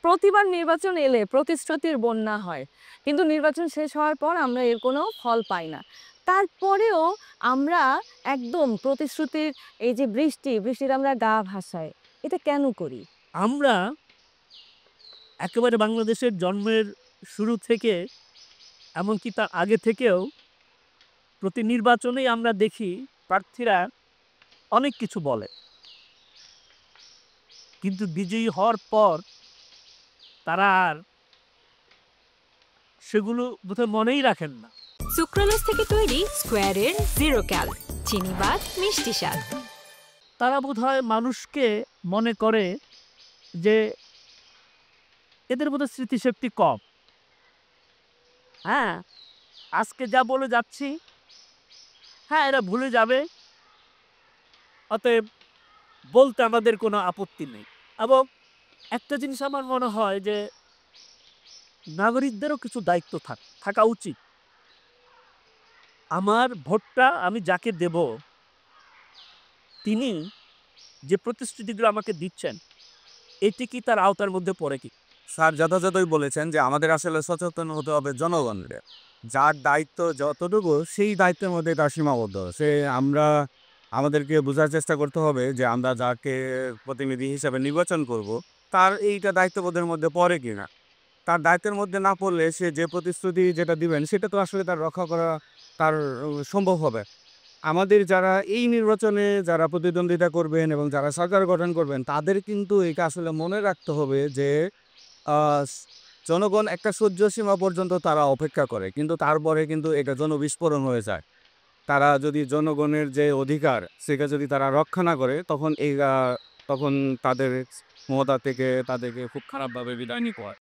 প্রতিবার নির্বাচন এলে প্রতিশ্রুতির বন্যা হয়, কিন্তু নির্বাচন শেষ হওয়ার পর আমরা এর কোনো ফল পাই না। তারপরেও আমরা একদম প্রতিশ্রুতির এই যে বৃষ্টিতে আমরা গা ভাসাই। এটা কেন করি? আমরা একেবারে বাংলাদেশের জন্মের শুরু থেকে এমনকি তার আগে থেকেও প্রতি নির্বাচনেই আমরা দেখি প্রার্থীরা অনেক কিছু বলে। কিন্তু বিজয়ী হওয়ার পর তারা আর সেগুলো বোধহয় মনেই রাখেন না। সুক্রোলোজ থেকে তৈরি স্কোয়ারের জিরো ক্যাল চিনিবাদ মিষ্টি স্বাদ। তারা বোধহয় মানুষকে মনে করে যে এদের বোধহয় স্মৃতিশক্তি কম। হ্যাঁ, আজকে যা বলে যাচ্ছি, হ্যাঁ, এরা ভুলে যাবে। অতএব বলতে আমাদের কোনো আপত্তি নেই। এবং একটা জিনিস আমার মনে হয় যে নাগরিকদেরও কিছু দায়িত্ব থাকা উচিত। আমার ভোটটা আমি যাকে দেব, তিনি যে প্রতিশ্রুতিগুলো আমাকে দিচ্ছেন, এটি কি তার আওতার মধ্যে পড়ে কি? স্যার যথাযথই বলেছেন যে আমাদের আসলে সচেতন হতে হবে জনগণের। যার দায়িত্ব যতটুকু সেই দায়িত্বের মধ্যে তার সীমাবদ্ধ। আমরা আমাদেরকে বোঝার চেষ্টা করতে হবে যে আমরা যাকে প্রতিনিধি হিসাবে নির্বাচন করব, তার এইটা দায়িত্ববোধের মধ্যে পড়ে কিনা। তার দায়িত্বের মধ্যে না পড়লে সে যে প্রতিশ্রুতি যেটা দিবেন সেটা তো আসলে তার রক্ষা করা তার সম্ভব হবে। আমাদের যারা এই নির্বাচনে যারা প্রতিদ্বন্দ্বিতা করবেন এবং যারা সরকার গঠন করবেন তাদের কিন্তু এটা আসলে মনে রাখতে হবে যে আ স জনগণ একটা সহ্য সীমা পর্যন্ত তারা অপেক্ষা করে। কিন্তু তারপরে কিন্তু এটা জনবিস্ফোরণ হয়ে যায়। তারা যদি জনগণের যে অধিকার সেটা যদি তারা রক্ষা না করে তখন তখন তাদের ক্ষমতা থেকে তাদেরকে খুব খারাপভাবে বিদায় নিতে হয়।